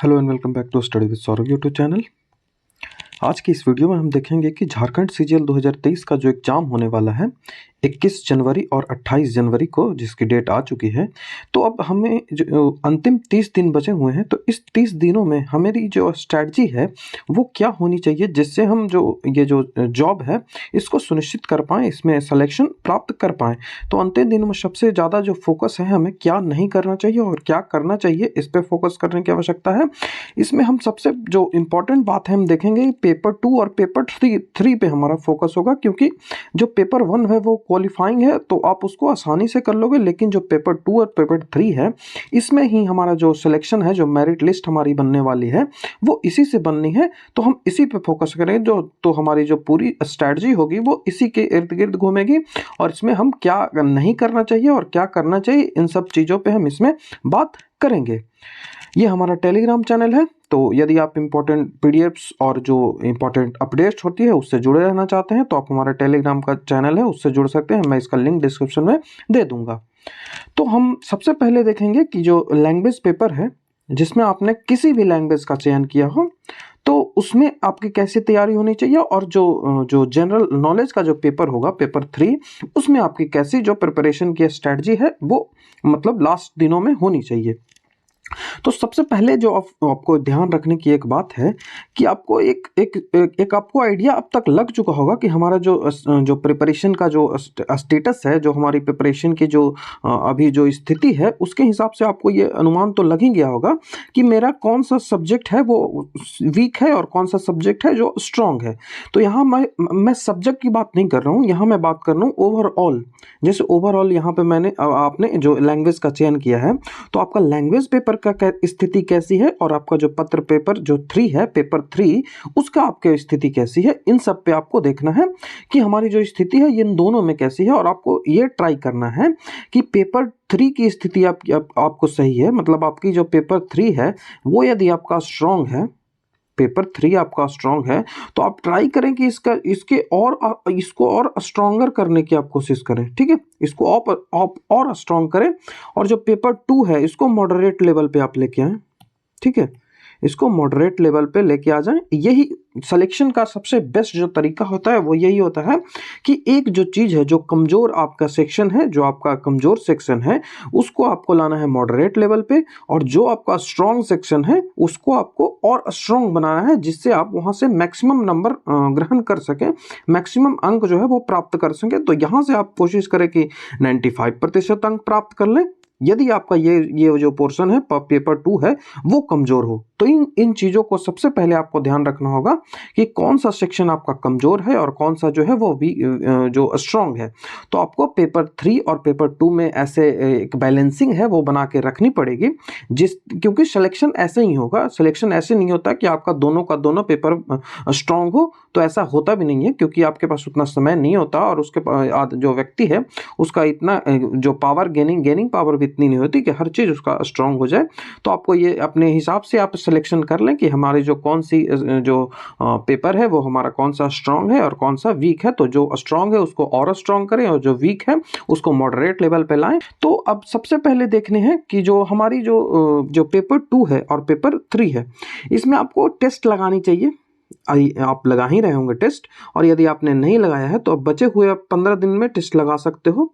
Hello and welcome back to study with Saurabh YouTube channel. आज की इस वीडियो में हम देखेंगे कि झारखंड सीजीएल 2023 का जो एग्ज़ाम होने वाला है 21 जनवरी और 28 जनवरी को, जिसकी डेट आ चुकी है। तो अब हमें जो अंतिम 30 दिन बचे हुए हैं, तो इस 30 दिनों में हमारी जो स्ट्रैटेजी है वो क्या होनी चाहिए, जिससे हम ये जो जॉब है इसको सुनिश्चित कर पाएँ, इसमें सिलेक्शन प्राप्त कर पाएँ। तो अंतिम दिनों में सबसे ज़्यादा जो फोकस है, हमें क्या नहीं करना चाहिए और क्या करना चाहिए, इस पे फोकस करने की आवश्यकता है। इसमें हम सबसे जो इम्पोर्टेंट बात है हम देखेंगे पेपर 2 और पेपर 3 पे हमारा फोकस होगा, क्योंकि जो पेपर 1 है वो क्वालिफाइंग है तो आप उसको आसानी से कर लोगे, लेकिन जो पेपर 2 और पेपर 3 है इसमें ही हमारा जो सिलेक्शन है, जो मेरिट लिस्ट हमारी बनने वाली है वो इसी से बननी है। तो हम इसी पे फोकस करेंगे, तो हमारी जो पूरी स्ट्रैटेजी होगी वो इसी के इर्द गिर्द घूमेगी, और इसमें हम क्या नहीं करना चाहिए और क्या करना चाहिए, इन सब चीज़ों पे हम इसमें बात करेंगे। ये हमारा टेलीग्राम चैनल है, तो यदि आप इम्पोर्टेंट पीडीएफ्स और जो इम्पोर्टेंट अपडेट्स होती है उससे जुड़े रहना चाहते हैं तो आप हमारा टेलीग्राम का चैनल है उससे जुड़ सकते हैं। मैं इसका लिंक डिस्क्रिप्शन में दे दूंगा। तो हम सबसे पहले देखेंगे कि जो लैंग्वेज पेपर है, जिसमें आपने किसी भी लैंग्वेज का चयन किया हो, तो उसमें आपकी कैसी तैयारी होनी चाहिए, और जो जनरल नॉलेज का जो पेपर होगा पेपर 3, उसमें आपकी कैसी जो प्रिपरेशन की स्ट्रैटेजी है वो मतलब लास्ट दिनों में होनी चाहिए। तो सबसे पहले जो आपको ध्यान रखने की एक बात है कि आपको एक आपको आइडिया अब तक लग चुका होगा कि हमारा जो प्रिपरेशन का जो स्टेटस है, जो हमारी प्रिपरेशन की जो अभी जो स्थिति है, उसके हिसाब से आपको ये अनुमान तो लग ही गया होगा कि मेरा कौन सा सब्जेक्ट है वो वीक है और कौन सा सब्जेक्ट है जो स्ट्रांग है। तो यहाँ मैं सब्जेक्ट की बात नहीं कर रहा हूँ, यहाँ मैं बात कर रहा हूँ ओवरऑल। जैसे ओवरऑल यहाँ पे आपने जो लैंग्वेज का चयन किया है, तो आपका लैंग्वेज पेपर का स्थिति कैसी है, और आपका जो पत्र पेपर जो 3 है, पेपर 3, उसका आपकी स्थिति कैसी है, इन सब पे आपको देखना है कि हमारी जो स्थिति है इन दोनों में कैसी है। और आपको ये ट्राई करना है कि पेपर 3 की स्थिति आपको सही है, मतलब आपकी जो पेपर 3 है वो यदि आपका स्ट्रांग है, पेपर 3 आपका स्ट्रांग है, तो आप ट्राई करें कि इसको और स्ट्रांगर करने की आप कोशिश करें। ठीक है, इसको आप और स्ट्रांग करें, और जो पेपर 2 है इसको मॉडरेट लेवल पे आप लेके आएं। ठीक है, इसको मॉडरेट लेवल पे लेके आ जाएं। यही सिलेक्शन का सबसे बेस्ट जो तरीका होता है वो यही होता है कि एक जो चीज़ है, जो कमज़ोर आपका सेक्शन है, जो आपका कमज़ोर सेक्शन है, उसको आपको लाना है मॉडरेट लेवल पे, और जो आपका स्ट्रॉन्ग सेक्शन है उसको आपको और स्ट्रॉन्ग बनाना है, जिससे आप वहाँ से मैक्सिमम नंबर ग्रहण कर सकें, मैक्सिमम अंक जो है वो प्राप्त कर सकें। तो यहाँ से आप कोशिश करें कि 95% अंक प्राप्त कर लें। यदि आपका ये जो पोर्शन है पेपर 2 है वो कमजोर हो, तो इन चीजों को सबसे पहले आपको ध्यान रखना होगा कि कौन सा सेक्शन आपका कमजोर है और कौन सा जो है वो भी जो स्ट्रांग है। तो आपको पेपर 3 और पेपर 2 में ऐसे एक बैलेंसिंग है वो बना के रखनी पड़ेगी, क्योंकि सिलेक्शन ऐसे ही होगा। सिलेक्शन ऐसे नहीं होता कि आपका दोनों का दोनों पेपर स्ट्रांग हो, तो ऐसा होता भी नहीं है, क्योंकि आपके पास उतना समय नहीं होता, और उसके जो व्यक्ति है उसका इतना जो पावर गेनिंग पावर भी इतनी नहीं होती कि हर चीज़ उसका स्ट्रांग हो जाए। तो आपको ये अपने हिसाब से आप सिलेक्शन कर लें कि हमारी जो कौन सी जो पेपर है वो हमारा कौन सा स्ट्रांग है और कौन सा वीक है। तो जो स्ट्रांग है उसको और स्ट्रांग करें, और जो वीक है उसको मॉडरेट लेवल पे लाएं। तो अब सबसे पहले देखने हैं कि जो हमारी जो पेपर 2 है और पेपर 3 है, इसमें आपको टेस्ट लगानी चाहिए। आप लगा ही रहे होंगे टेस्ट, और यदि आपने नहीं लगाया है तो अब बचे हुए 15 दिन में टेस्ट लगा सकते हो,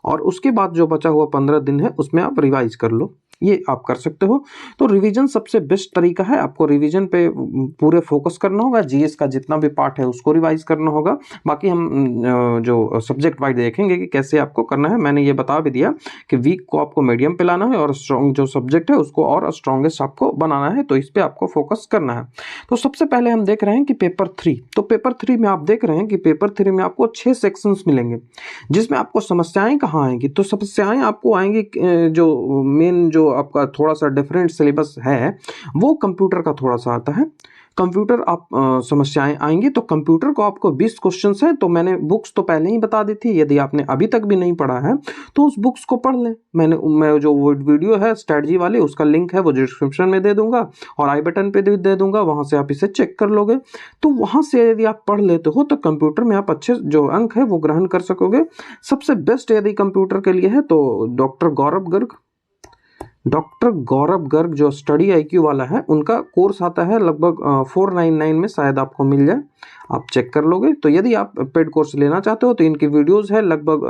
और उसके बाद जो बचा हुआ 15 दिन है उसमें आप रिवाइज कर लो, ये आप कर सकते हो। तो रिवीजन सबसे बेस्ट तरीका है। आपको रिवीजन पे पूरे फोकस करना होगा, जीएस का जितना भी पार्ट है उसको रिवाइज करना होगा। बाकी हम जो सब्जेक्ट वाइज देखेंगे कि कैसे आपको करना है। मैंने ये बता भी दिया कि वीक को आपको मीडियम पे लाना है, और स्ट्रॉन्ग जो सब्जेक्ट है उसको और स्ट्रॉन्गेस्ट आपको बनाना है, तो इस पर आपको फोकस करना है। तो सबसे पहले हम देख रहे हैं कि पेपर 3, तो पेपर 3 में आप देख रहे हैं कि पेपर 3 में आपको 6 सेक्शंस मिलेंगे, जिसमें आपको समस्याएं कहाँ आएंगी। तो समस्याएं आपको आएंगी जो मेन जो आपका थोड़ा सा डिफरेंट सिलेबस है वो कंप्यूटर का थोड़ा सा आता है। कंप्यूटर आप समस्याएं आएंगी, तो कंप्यूटर को आपको 20 क्वेश्चंस हैं। तो मैंने बुक्स तो पहले ही बता दी थी, यदि आपने अभी तक भी नहीं पढ़ा है तो उस बुक्स को पढ़ लें। मैं जो वीडियो है स्ट्रेटजी वाली, उसका लिंक है वो डिस्क्रिप्शन में दे दूंगा, और आई बटन पे दे दूंगा, वहां से आप इसे चेक कर लोगे। तो वहां से यदि आप पढ़ लेते हो तो कंप्यूटर में आप अच्छे जो अंक है वो ग्रहण कर सकोगे। सबसे बेस्ट यदि कंप्यूटर के लिए है तो डॉक्टर गौरव गर्ग डॉक्टर गौरव गर्ग जो स्टडी आईक्यू वाला है, उनका कोर्स आता है लगभग 499 में, शायद आपको मिल जाए, आप चेक कर लोगे। तो यदि आप पेड कोर्स लेना चाहते हो तो इनकी वीडियोस है लगभग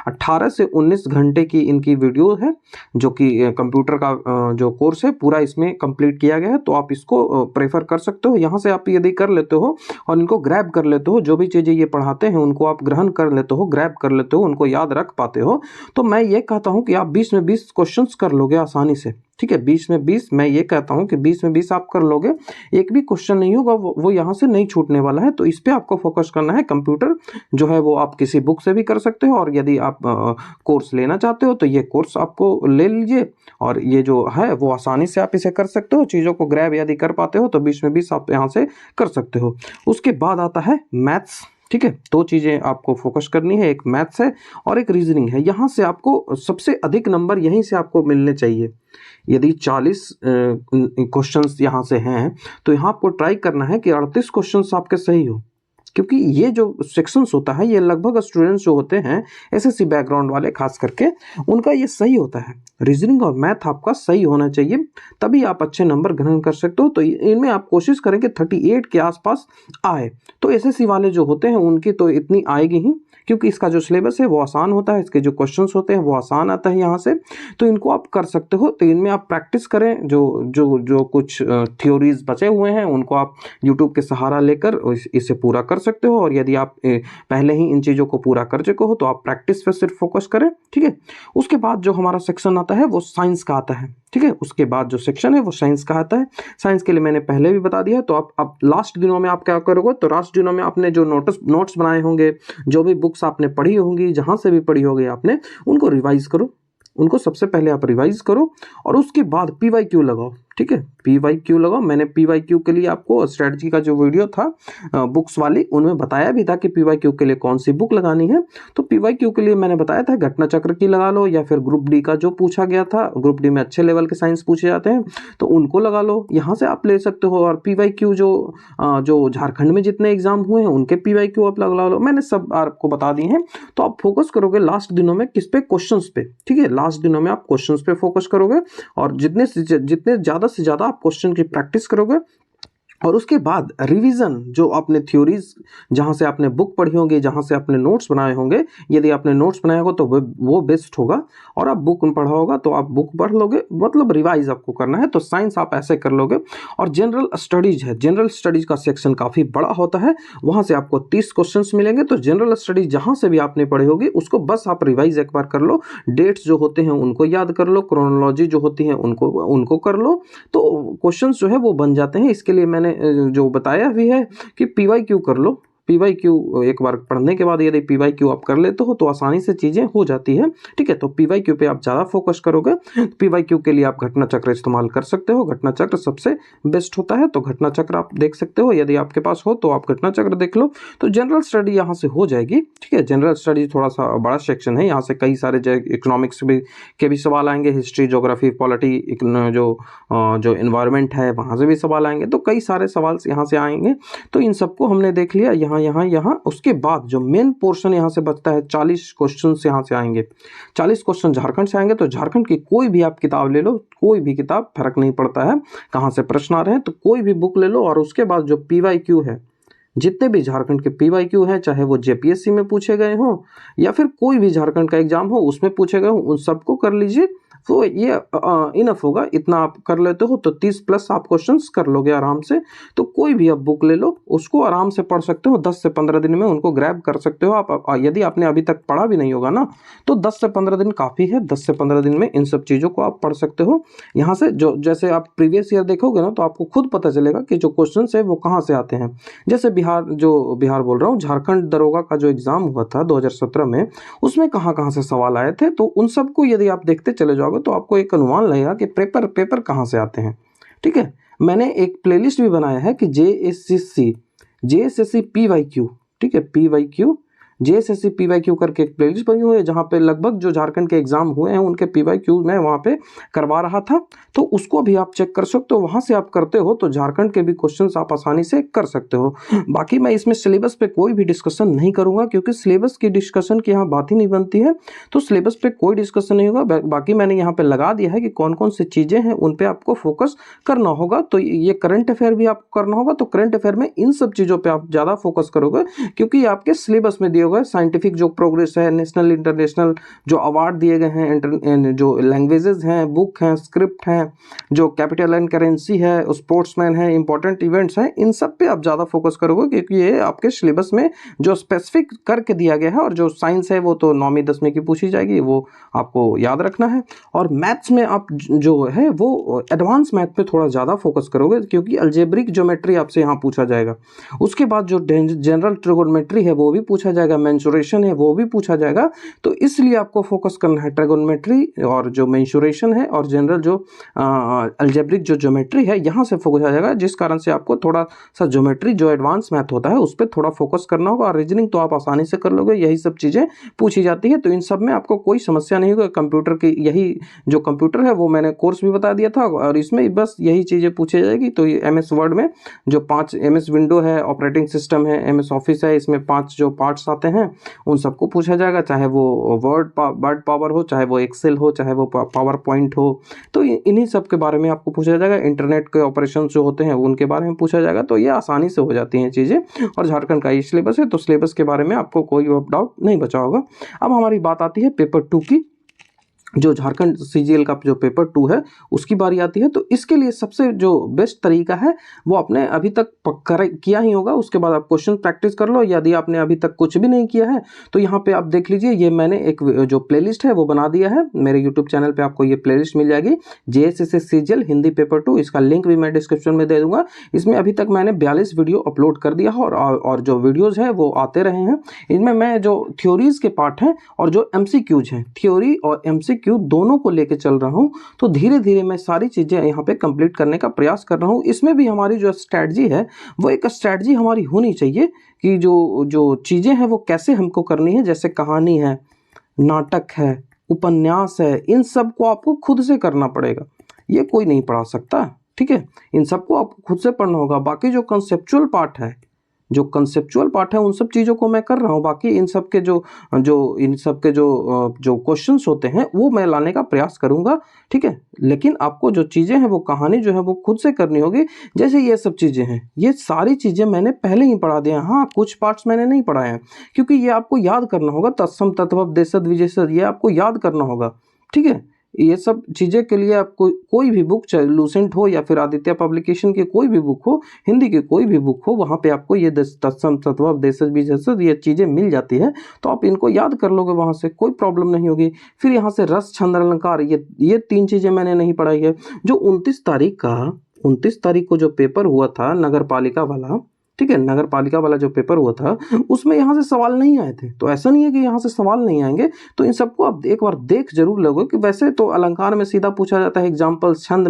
18 से 19 घंटे की इनकी वीडियो है, जो कि कंप्यूटर का जो कोर्स है पूरा इसमें कंप्लीट किया गया है। तो आप इसको प्रेफर कर सकते हो। यहाँ से आप यदि कर लेते हो और इनको ग्रैब कर लेते हो, जो भी चीज़ें ये पढ़ाते हैं उनको आप ग्रहण कर लेते हो, ग्रैब कर लेते हो, उनको याद रख पाते हो, तो मैं ये कहता हूँ कि आप 20 में 20 क्वेश्चंस कर लोगे आसानी से। ठीक है, 20 में 20, मैं ये कहता हूँ कि 20 में 20 आप कर लोगे, एक भी क्वेश्चन नहीं होगा वो यहाँ से नहीं छूटने वाला है। तो इस पे आपको फोकस करना है। कंप्यूटर जो है वो आप किसी बुक से भी कर सकते हो, और यदि आप कोर्स लेना चाहते हो तो ये कोर्स आपको ले लीजिए, और ये जो है वो आसानी से आप इसे कर सकते हो। चीज़ों को ग्रैब यदि कर पाते हो तो 20 में 20 आप यहाँ से कर सकते हो। उसके बाद आता है मैथ्स। ठीक है, दो चीज़ें आपको फोकस करनी है, एक मैथ्स है और एक रीजनिंग है। यहाँ से आपको सबसे अधिक नंबर यहीं से आपको मिलने चाहिए। यदि 40 क्वेश्चंस यहाँ से हैं तो यहाँ आपको ट्राई करना है कि 38 क्वेश्चंस आपके सही हो, क्योंकि ये जो सेक्शंस होता है ये लगभग स्टूडेंट्स जो होते हैं एसएससी बैकग्राउंड वाले खास करके, उनका ये सही होता है। रीजनिंग और मैथ आपका सही होना चाहिए, तभी आप अच्छे नंबर ग्रहण कर सकते हो। तो इनमें आप कोशिश करें कि 38 के आसपास आए। तो एसएससी वाले जो होते हैं उनकी तो इतनी आएगी ही, क्योंकि इसका जो सिलेबस है वो आसान होता है, इसके जो क्वेश्चंस होते हैं वो आसान आता है यहाँ से। तो इनको आप कर सकते हो। तो इनमें आप प्रैक्टिस करें, जो जो जो कुछ थ्योरीज बचे हुए हैं उनको आप यूट्यूब के सहारा लेकर इसे पूरा कर सकते हो। और यदि आप पहले ही इन चीज़ों को पूरा कर चुके हो तो आप प्रैक्टिस पर सिर्फ फोकस करें। ठीक है, उसके बाद जो हमारा सेक्शन आता है वो साइंस का आता है। ठीक है, उसके बाद जो सेक्शन है वो साइंस का आता है। साइंस के लिए मैंने पहले भी बता दिया है। तो आप लास्ट दिनों में आप क्या करोगे, तो लास्ट दिनों में आपने जो नोट्स बनाए होंगे, जो भी बुक्स आपने पढ़ी होंगी, जहाँ से भी पढ़ी होगी आपने, उनको रिवाइज करो। उनको सबसे पहले आप रिवाइज करो और उसके बाद पीवाईक्यू लगाओ। ठीक है, पीवाईक्यू लगाओ। मैंने पीवाईक्यू के लिए आपको स्ट्रेटजी का जो वीडियो था बुक्स वाली, उनमें बताया भी था कि पीवाईक्यू के लिए कौन सी बुक लगानी है। तो पीवाईक्यू के लिए मैंने बताया था घटना चक्र की लगा लो, या फिर ग्रुप डी का जो पूछा गया था, ग्रुप डी में अच्छे लेवल के साइंस पूछे जाते हैं तो उनको लगा लो, यहाँ से आप ले सकते हो। और पीवाईक्यू जो झारखंड में जितने एग्जाम हुए हैं उनके पीवाईक्यू आप लगा लो, मैंने सब आपको बता दिए हैं। तो आप फोकस करोगे लास्ट दिनों में किस पे, क्वेश्चंस पे। ठीक है, लास्ट दिनों में आप क्वेश्चंस पे फोकस करोगे, और जितने ज़्यादा से ज़्यादा आप क्वेश्चन की प्रैक्टिस करोगे। और उसके बाद रिवीजन, जो आपने थ्योरीज जहाँ से आपने बुक पढ़ी होंगी, जहाँ से आपने नोट्स बनाए होंगे, यदि आपने नोट्स बनाया होगा तो वो बेस्ट होगा। और आप बुक पढ़ा होगा तो आप बुक पढ़ लोगे, मतलब रिवाइज आपको करना है। तो साइंस आप ऐसे कर लोगे। और जनरल स्टडीज है, जनरल स्टडीज का सेक्शन काफ़ी बड़ा होता है, वहाँ से आपको 30 क्वेश्चंस मिलेंगे। तो जनरल स्टडीज जहाँ से भी आपने पढ़ी होगी उसको बस आप रिवाइज एक बार कर लो, डेट्स जो होते हैं उनको याद कर लो, क्रोनोलॉजी जो होती है उनको कर लो, तो क्वेश्चंस जो है वो बन जाते हैं। इसके लिए मैंने जो बताया भी है कि पीवाईक्यू कर लो। पीवाईक्यू एक बार पढ़ने के बाद यदि पीवाईक्यू आप कर लेते हो तो आसानी से चीज़ें हो जाती है। ठीक है, तो पीवाईक्यू पे आप ज़्यादा फोकस करोगे। पीवाईक्यू के लिए आप घटना चक्र इस्तेमाल कर सकते हो, घटना चक्र सबसे बेस्ट होता है। तो घटना चक्र आप देख सकते हो, यदि आपके पास हो तो आप घटना चक्र देख लो। तो जनरल स्टडी यहाँ से हो जाएगी। ठीक है, जनरल स्टडी थोड़ा सा बड़ा सेक्शन है, यहाँ से कई सारे इकोनॉमिक्स के भी सवाल आएंगे, हिस्ट्री, ज्योग्राफी, पॉलिटी, जो इन्वायरमेंट है वहाँ से भी सवाल आएंगे। तो कई सारे सवाल यहाँ से आएंगे। तो इन सबको हमने देख लिया यहाँ। उसके बाद जो मेन पोर्शन यहाँ से बचता है, 40 क्वेश्चन यहाँ से आएंगे। 40 क्वेश्चन झारखंड से आएंगे। तो झारखंड की कोई भी आप किताब ले लो, कोई भी किताब, फर्क नहीं पड़ता है कहाँ से प्रश्न आ रहे हैं, तो कोई भी बुक ले लो। और उसके बाद जो पीवाईक्यू है, जितने भी झारखंड के पीवाईक्यू हैं, चाहे वो जेपीएससी में पूछे गए हों या फिर कोई भी झारखंड का एग्जाम हो उसमें पूछे गए हों, उन सबको कर लीजिए। तो ये इनफ होगा, इतना आप कर लेते हो तो 30 प्लस आप क्वेश्चंस कर लोगे आराम से। तो कोई भी आप बुक ले लो, उसको आराम से पढ़ सकते हो, 10 से 15 दिन में उनको ग्रैब कर सकते हो आप। यदि आपने अभी तक पढ़ा भी नहीं होगा ना, तो 10 से 15 दिन काफ़ी है। 10 से 15 दिन में इन सब चीज़ों को आप पढ़ सकते हो। यहाँ से जो जैसे आप प्रीवियस ईयर देखोगे ना, तो आपको खुद पता चलेगा कि जो क्वेश्चन है वो कहाँ से आते हैं। जैसे बिहार बोल रहा हूँ, झारखंड दरोगा का जो एग्ज़ाम हुआ था 2017 में, उसमें कहाँ से सवाल आए थे। तो उन सबको यदि आप देखते चले जाओगे तो आपको एक अनुमान लगेगा कि पेपर कहाँ से आते हैं। ठीक है, मैंने एक प्लेलिस्ट भी बनाया है कि जेएसएससी पीवाईक्यू। ठीक है, पीवाईक्यू जेएसएससी पीवाईक्यू करके एक प्लेलिस्ट बनी हुई है जहाँ पे लगभग जो झारखंड के एग्जाम हुए हैं उनके पीवाईक्यू मैं वहाँ पे करवा रहा था, तो उसको भी आप चेक कर सकते हो। वहाँ से आप करते हो तो झारखंड के भी क्वेश्चंस आप आसानी से कर सकते हो। बाकी मैं इसमें सिलेबस पे कोई भी डिस्कशन नहीं करूँगा क्योंकि सिलेबस की डिस्कशन की यहाँ बात ही नहीं बनती है, तो सिलेबस पे कोई डिस्कशन नहीं होगा। बाकी मैंने यहाँ पे लगा दिया है कि कौन कौन सी चीज़ें हैं उन पे आपको फोकस करना होगा। तो ये करंट अफेयर भी आपको करना होगा, तो करंट अफेयर में इन सब चीज़ों पे आप ज़्यादा फोकस करोगे क्योंकि आपके सिलेबस में दिए हुए साइंटिफिक जो प्रोग्रेस है, नेशनल इंटरनेशनल जो अवार्ड दिए गए हैं, जो लैंग्वेजेस हैं, बुक हैं, स्क्रिप्ट हैं, जो कैपिटल एंड करेंसी है, स्पोर्ट्समैन है, इंपॉर्टेंट इवेंट्स हैं, इन सब पे आप ज़्यादा फोकस करोगे क्योंकि ये आपके सिलेबस में जो स्पेसिफिक करके दिया गया है। और जो साइंस है वो तो 9वीं 10वीं की पूछी जाएगी, वो आपको याद रखना है। और मैथ्स में आप जो है वो एडवांस मैथ पे थोड़ा ज़्यादा फोकस करोगे क्योंकि अलजेब्रिक ज्योमेट्री आपसे यहाँ पूछा जाएगा। उसके बाद जो जनरल ट्रिगोनोमेट्री है वो भी पूछा जाएगा, मेंसुरेशन है वो भी पूछा जाएगा। तो इसलिए आपको फोकस करना है ट्रिगोनोमेट्री और जो मेंसुरेशन है और जनरल जो अलजेब्रिक जो ज्योमेट्री है यहाँ से फोकस आ जाएगा, जिस कारण से आपको थोड़ा सा ज्योमेट्री जो एडवांस मैथ होता है उस पर थोड़ा फोकस करना होगा। और रीजनिंग तो आप आसानी से कर लोगे, यही सब चीज़ें पूछी जाती है, तो इन सब में आपको कोई समस्या नहीं होगी। कंप्यूटर की यही जो कंप्यूटर है वो मैंने कोर्स भी बता दिया था और इसमें बस यही चीज़ें पूछी जाएगी। तो ये MS वर्ड में जो 5 MS विंडो है, ऑपरेटिंग सिस्टम है, MS ऑफिस है, इसमें 5 जो पार्ट्स आते हैं उन सबको पूछा जाएगा, चाहे वो वर्ड पावर हो, चाहे वो एक्सेल हो, चाहे वो पावर पॉइंट हो, तो इन्हीं सब के बारे में आपको पूछा जाएगा। इंटरनेट के ऑपरेशन जो होते हैं उनके बारे में पूछा जाएगा। तो ये आसानी से हो जाती हैं चीज़ें और झारखंड का ये सिलेबस है, तो सिलेबस के बारे में आपको कोई डाउट नहीं बचा होगा। अब हमारी बात आती है पेपर 2 की। जो झारखंड CGL का जो पेपर 2 है उसकी बारी आती है। तो इसके लिए सबसे जो बेस्ट तरीका है वो आपने अभी तक किया ही होगा, उसके बाद आप क्वेश्चन प्रैक्टिस कर लो। यदि आपने अभी तक कुछ भी नहीं किया है तो यहाँ पे आप देख लीजिए, ये मैंने एक जो प्लेलिस्ट है वो बना दिया है मेरे यूट्यूब चैनल पे, आपको ये प्लेलिस्ट मिल जाएगी JSS CGL हिंदी पेपर 2। इसका लिंक भी मैं डिस्क्रिप्शन में दे दूंगा। इसमें अभी तक मैंने 42 वीडियो अपलोड कर दिया है और जो वीडियोज़ हैं वो आते रहे हैं। इनमें मैं जो थ्योरीज़ के पार्ट हैं और जो MCQs हैं, थ्योरी और MCQ दोनों को लेके चल रहा हूं। तो धीरे धीरे मैं सारी चीज़ें यहाँ पे कंप्लीट करने का प्रयास कर रहा हूं। इसमें भी हमारी जो स्ट्रैटेजी है वो एक स्ट्रैटेजी हमारी होनी चाहिए कि जो चीज़ें हैं वो कैसे हमको करनी है। जैसे कहानी है, नाटक है, उपन्यास है, इन सब को आपको खुद से करना पड़ेगा, ये कोई नहीं पढ़ा सकता, ठीक है। इन सबको आपको खुद से पढ़ना होगा। बाकी जो कंसेप्चुअल पार्ट है, उन सब चीज़ों को मैं कर रहा हूँ। बाकी इन सब के जो क्वेश्चंस होते हैं वो मैं लाने का प्रयास करूँगा, ठीक है। लेकिन आपको जो चीज़ें हैं वो कहानी जो है वो खुद से करनी होगी। जैसे ये सब चीज़ें हैं, ये सारी चीज़ें मैंने पहले ही पढ़ा दिया। हाँ, कुछ पार्ट्स मैंने नहीं पढ़ाए हैं क्योंकि ये आपको याद करना होगा। तत्सम, तद्भव, देशज, विशेषज, ये आपको याद करना होगा, ठीक है। ये सब चीज़ें के लिए आपको कोई भी बुक, चाहे लूसेंट हो या फिर आदित्य पब्लिकेशन की कोई भी बुक हो, हिंदी की कोई भी बुक हो, वहाँ पे आपको ये तत्सम, तद्भव, देशज, विशेषज ये चीज़ें मिल जाती है। तो आप इनको याद कर लोगे, वहाँ से कोई प्रॉब्लम नहीं होगी। फिर यहाँ से रस, छंद, अलंकार, ये 3 चीज़ें मैंने नहीं पढ़ाई है। जो 29 तारीख को जो पेपर हुआ था नगर पालिका वाला, ठीक है, नगर पालिका वाला जो पेपर हुआ था उसमें यहाँ से सवाल नहीं आए थे। तो ऐसा नहीं है कि यहाँ से सवाल नहीं आएंगे, तो इन सबको आप एक बार देख जरूर लोगे कि वैसे तो अलंकार में सीधा पूछा जाता है एग्जाम्पल्स, छंद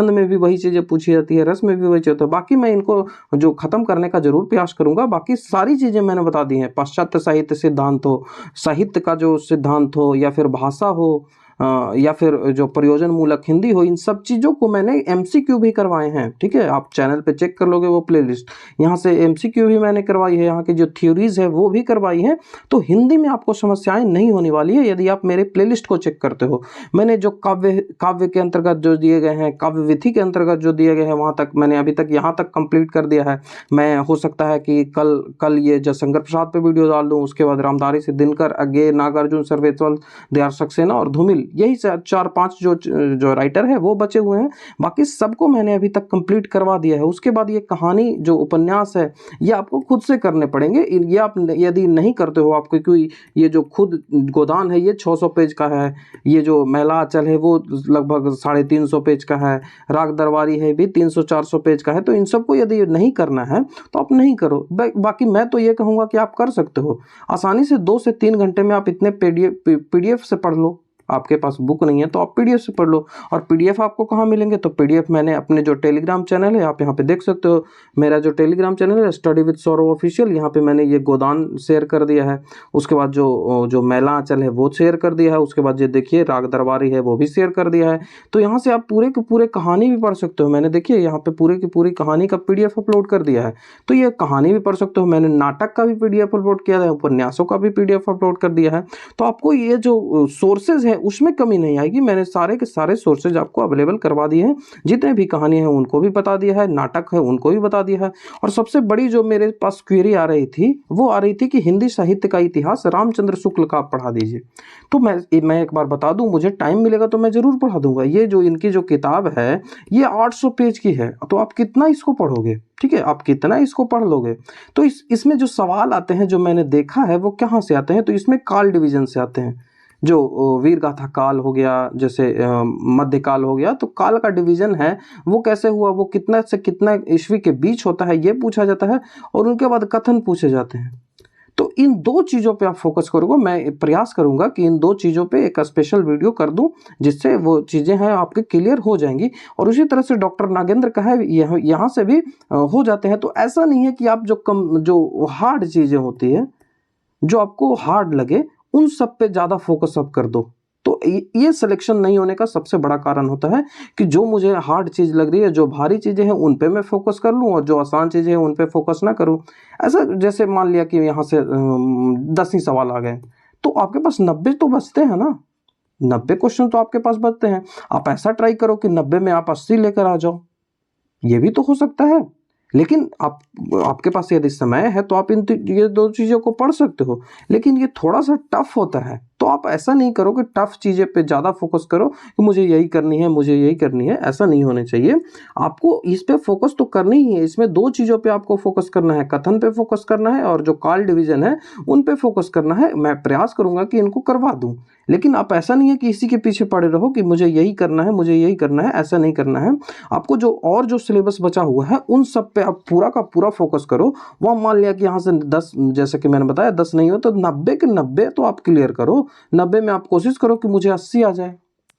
में भी वही चीज़ें पूछी जाती है, रस में भी वही चीज़ होता है। बाकी मैं इनको जो ख़त्म करने का जरूर प्रयास करूँगा। बाकी सारी चीज़ें मैंने बता दी हैं। पाश्चात्य साहित्य सिद्धांत हो, साहित्य का जो सिद्धांत हो, या फिर भाषा हो, या फिर जो प्रयोजन मूलक हिंदी हो, इन सब चीज़ों को मैंने MCQ भी करवाए हैं, ठीक है। आप चैनल पे चेक कर लोगे वो प्लेलिस्ट, यहाँ से MCQ भी मैंने करवाई है, यहाँ की जो थ्योरीज है वो भी करवाई है। तो हिंदी में आपको समस्याएं नहीं होने वाली है यदि आप मेरे प्लेलिस्ट को चेक करते हो। मैंने जो काव्य के अंतर्गत जो दिए गए हैं, काव्य विधि के अंतर्गत जो दिए गए हैं, वहाँ तक मैंने अभी तक यहाँ तक कंप्लीट कर दिया है। मैं हो सकता है कि कल ये जयशंकर प्रसाद पे वीडियो डाल दूँ, उसके बाद रामधारी से दिनकर, अज्ञे, नागार्जुन, सर्वेश्वर, दयाल सक्सेना और धूमिल, यही 4-5 जो राइटर है वो बचे हुए हैं। बाकी सबको मैंने अभी तक कंप्लीट करवा दिया है। उसके बाद ये कहानी, जो उपन्यास है, ये आपको खुद से करने पड़ेंगे। ये आप यदि नहीं करते हो, आपको क्योंकि ये जो खुद गोदान है ये 600 पेज का है, ये जो महिला आंचल है वो लगभग 350 पेज का है, राग दरबारी है भी 300-400 पेज का है। तो इन सबको यदि नहीं करना है तो आप नहीं करो। बाकी मैं तो ये कहूँगा कि आप कर सकते हो आसानी से। 2 से 3 घंटे में आप इतने PDF से पढ़ लो, आपके पास बुक नहीं है तो आप पीडीएफ से पढ़ लो। और पीडीएफ आपको कहाँ मिलेंगे, तो पीडीएफ मैंने अपने जो टेलीग्राम चैनल है आप यहाँ पे देख सकते हो। मेरा जो टेलीग्राम चैनल है स्टडी विद सौरव ऑफिशियल, यहाँ पे मैंने ये गोदान शेयर कर दिया है। उसके बाद जो मैला आंचल है वो शेयर कर दिया है। उसके बाद ये देखिए राग दरबारी है वो भी शेयर कर दिया है। तो यहाँ से आप पूरे के पूरे कहानी भी पढ़ सकते हो। मैंने देखिए यहाँ पे पूरे की पूरी कहानी का पीडीएफ अपलोड कर दिया है। तो ये कहानी भी पढ़ सकते हो। मैंने नाटक का भी पीडीएफ अपलोड किया है, उपन्यासों का भी पीडीएफ अपलोड कर दिया है। तो आपको ये जो सोर्सेज है उसमें कमी नहीं आएगी। मैंने सारे के सारे सोर्सेज आपको अवेलेबल करवा दिए हैं। जितने भी कहानी है उनको भी बता दिया है, नाटक है उनको भी बता दिया है। और सबसे बड़ी जो मेरे पास क्वेरी आ रही थी वो आ रही थी कि हिंदी साहित्य का इतिहास रामचंद्र शुक्ल का आप पढ़ा दीजिए। तो मैं एक बार बता दूं, मुझे टाइम मिलेगा तो मैं जरूर पढ़ा दूंगा। ये जो इनकी जो किताब है ये 800 पेज की है। तो आप कितना इसको पढ़ोगे, ठीक है, आप कितना इसको पढ़ लोगे। तो इसमें जो सवाल आते हैं जो मैंने देखा है वो कहाँ से आते हैं, तो इसमें काल डिवीजन से आते हैं। जो वीर गाथा काल हो गया, जैसे मध्यकाल हो गया, तो काल का डिवीजन है वो कैसे हुआ, वो कितना से कितना ईस्वी के बीच होता है ये पूछा जाता है। और उनके बाद कथन पूछे जाते हैं। तो इन दो चीज़ों पे आप फोकस करोगे। मैं प्रयास करूंगा कि इन दो चीज़ों पे एक स्पेशल वीडियो कर दूं जिससे वो चीज़ें हैं आपके क्लियर हो जाएंगी। और उसी तरह से डॉक्टर नागेंद्र का है यहाँ से भी हो जाते हैं। तो ऐसा नहीं है कि आप जो हार्ड चीज़ें होती है, जो आपको हार्ड लगे, उन सब पे ज़्यादा फोकस आप कर दो। तो ये सिलेक्शन नहीं होने का सबसे बड़ा कारण होता है कि जो मुझे हार्ड चीज़ लग रही है, जो भारी चीज़ें हैं उन पे मैं फोकस कर लूँ और जो आसान चीज़ें हैं उन पे फोकस ना करूँ। ऐसा जैसे मान लिया कि यहाँ से 10 ही सवाल आ गए तो आपके पास 90 तो बचते हैं ना, 90 क्वेश्चन तो आपके पास बचते हैं। आप ऐसा ट्राई करो कि 90 में आप 80 लेकर आ जाओ, ये भी तो हो सकता है। लेकिन आपके पास यदि समय है तो आप ये दो चीज़ों को पढ़ सकते हो। लेकिन ये थोड़ा सा टफ होता है, तो आप ऐसा नहीं करो कि टफ चीज़ें पे ज़्यादा फोकस करो कि मुझे यही करनी है, मुझे यही करनी है। ऐसा नहीं होना चाहिए। आपको इस पे फोकस तो करनी ही है। इसमें दो चीज़ों पे आपको फोकस करना है, कथन पे फोकस करना है और जो काल डिवीजन है उन पे फोकस करना है। मैं प्रयास करूंगा कि इनको करवा दूं। लेकिन आप ऐसा नहीं है कि इसी के पीछे पड़े रहो कि मुझे यही करना है, मुझे यही करना है। ऐसा नहीं करना है। आपको जो सिलेबस बचा हुआ है उन सब पे आप पूरा का पूरा फोकस करो। वहाँ मान लिया कि यहाँ से 10, जैसे कि मैंने बताया 10 नहीं हो तो 90 के 90 तो आप क्लियर करो। 90 में आप कोशिश करो कि मुझे 80 आ जाए।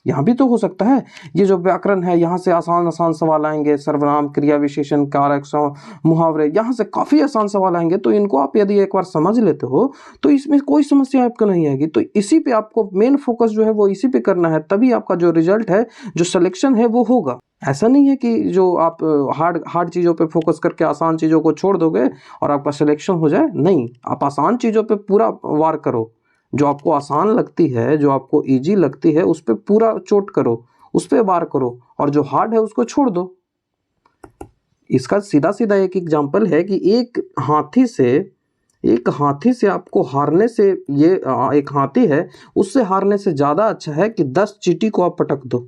यहाँ भी तो हो सकता है। ये जो व्याकरण है यहाँ से आसान आसान सवाल आएंगे, सर्वनाम, क्रिया विशेषण, कारक, मुहावरे, यहाँ से काफ़ी आसान सवाल आएंगे। तो इनको आप यदि एक बार समझ लेते हो तो इसमें कोई समस्या आपको नहीं आएगी। तो इसी पे आपको मेन फोकस जो है वो इसी पे करना है, तभी आपका जो रिजल्ट है, जो सिलेक्शन है वो होगा। ऐसा नहीं है कि जो आप हार्ड चीज़ों पे फोकस करके आसान चीज़ों को छोड़ दोगे और आपका सिलेक्शन हो जाए। नहीं, आप आसान चीज़ों पे पूरा वार करो। जो आपको आसान लगती है, जो आपको इजी लगती है, उस पर पूरा चोट करो, उस पर वार करो। और जो हार्ड है उसको छोड़ दो। इसका सीधा सीधा एक एग्जाम्पल है कि एक हाथी से आपको हारने से, ये एक हाथी है उससे हारने से ज़्यादा अच्छा है कि 10 चींटी को आप पटक दो।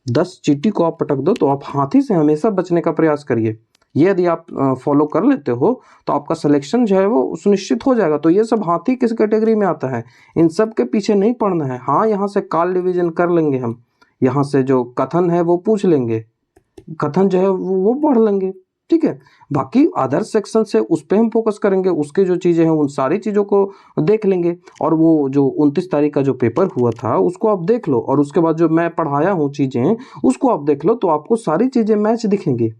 10 चींटी को आप पटक दो। तो आप हाथी से हमेशा बचने का प्रयास करिए। ये यदि आप फॉलो कर लेते हो तो आपका सिलेक्शन जो है वो सुनिश्चित हो जाएगा। तो ये सब हाथी किस कैटेगरी में आता है, इन सब के पीछे नहीं पड़ना है। हाँ, यहाँ से काल डिवीजन कर लेंगे हम, यहाँ से जो कथन है वो पूछ लेंगे, कथन जो है वो पढ़ लेंगे, ठीक है। बाकी अदर सेक्शन से उस पर हम फोकस करेंगे, उसके जो चीज़ें हैं उन सारी चीज़ों को देख लेंगे। और वो जो 29 तारीख का जो पेपर हुआ था उसको आप देख लो, और उसके बाद जो मैं पढ़ाया हूँ चीज़ें उसको आप देख लो। तो आपको सारी चीज़ें मैच दिखेंगी,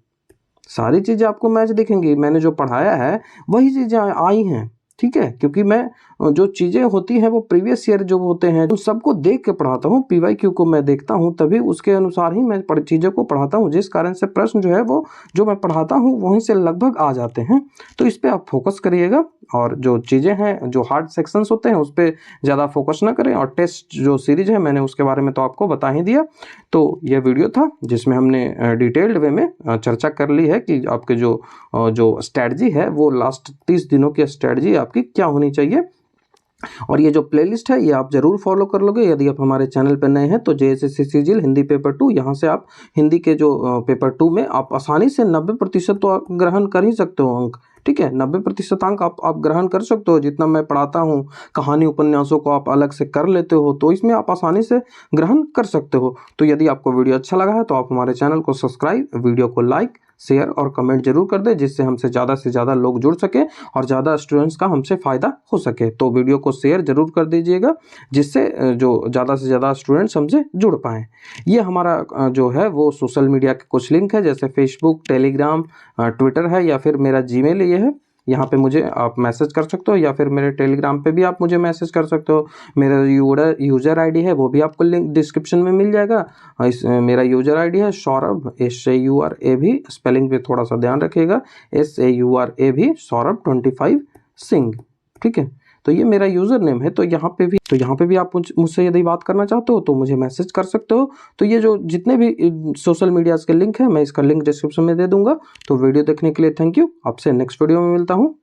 सारी चीज़ें आपको मैच दिखेंगी। मैंने जो पढ़ाया है वही चीज़ें आई हैं, ठीक है। क्योंकि मैं जो चीज़ें होती हैं वो प्रीवियस ईयर जो होते हैं उन सबको देख के पढ़ाता हूँ। PYQ को मैं देखता हूँ, तभी उसके अनुसार ही मैं चीज़ों को पढ़ाता हूँ। जिस कारण से प्रश्न जो है वो जो मैं पढ़ाता हूँ वहीं से लगभग आ जाते हैं। तो इस पर आप फोकस करिएगा। और जो चीज़ें हैं, जो हार्ड सेक्शंस होते हैं उस पर ज़्यादा फोकस ना करें। और टेस्ट जो सीरीज है मैंने उसके बारे में तो आपको बता ही दिया। तो यह वीडियो था जिसमें हमने डिटेल्ड वे में चर्चा कर ली है कि आपके जो स्ट्रैटेजी है वो लास्ट 30 दिनों की स्ट्रैटेजी आपकी क्या होनी चाहिए। और ये जो प्लेलिस्ट है ये आप जरूर फॉलो कर लोगे यदि आप हमारे चैनल पर नए हैं। तो JSSC सीजीएल हिंदी पेपर 2, यहाँ से आप हिंदी के जो पेपर 2 में आप आसानी से 90% तो आप ग्रहण कर ही सकते हो अंक। ठीक है। 90% अंक आप ग्रहण कर सकते हो। जितना मैं पढ़ाता हूँ कहानी उपन्यासों को आप अलग से कर लेते हो, तो इसमें आप आसानी से ग्रहण कर सकते हो। तो यदि आपको वीडियो अच्छा लगा है तो आप हमारे चैनल को सब्सक्राइब, वीडियो को लाइक, शेयर और कमेंट जरूर कर दें, जिससे हमसे ज़्यादा से ज़्यादा लोग जुड़ सके और ज़्यादा स्टूडेंट्स का हमसे फ़ायदा हो सके। तो वीडियो को शेयर जरूर कर दीजिएगा, जिससे जो ज़्यादा से ज़्यादा स्टूडेंट्स हमसे जुड़ पाएँ। ये हमारा जो है वो सोशल मीडिया के कुछ लिंक है, जैसे फेसबुक, टेलीग्राम, ट्विटर है, या फिर मेरा जीमेल ये है। यहाँ पे मुझे आप मैसेज कर सकते हो, या फिर मेरे टेलीग्राम पे भी आप मुझे मैसेज कर सकते हो। मेरा यूज़र आईडी है, वो भी आपको लिंक डिस्क्रिप्शन में मिल जाएगा। मेरा यूज़र आईडी है सौरभ, SAURA भी, स्पेलिंग पे थोड़ा सा ध्यान रखिएगा, SAURA भी, सौरभ 25 सिंह। ठीक है, तो ये मेरा यूज़र नेम है। तो यहाँ पे भी आप मुझसे यदि बात करना चाहते हो तो मुझे मैसेज कर सकते हो। तो ये जो जितने भी सोशल मीडियाज़ के लिंक है, मैं इसका लिंक डिस्क्रिप्शन में दे दूंगा। तो वीडियो देखने के लिए थैंक यू। आपसे नेक्स्ट वीडियो में मिलता हूँ।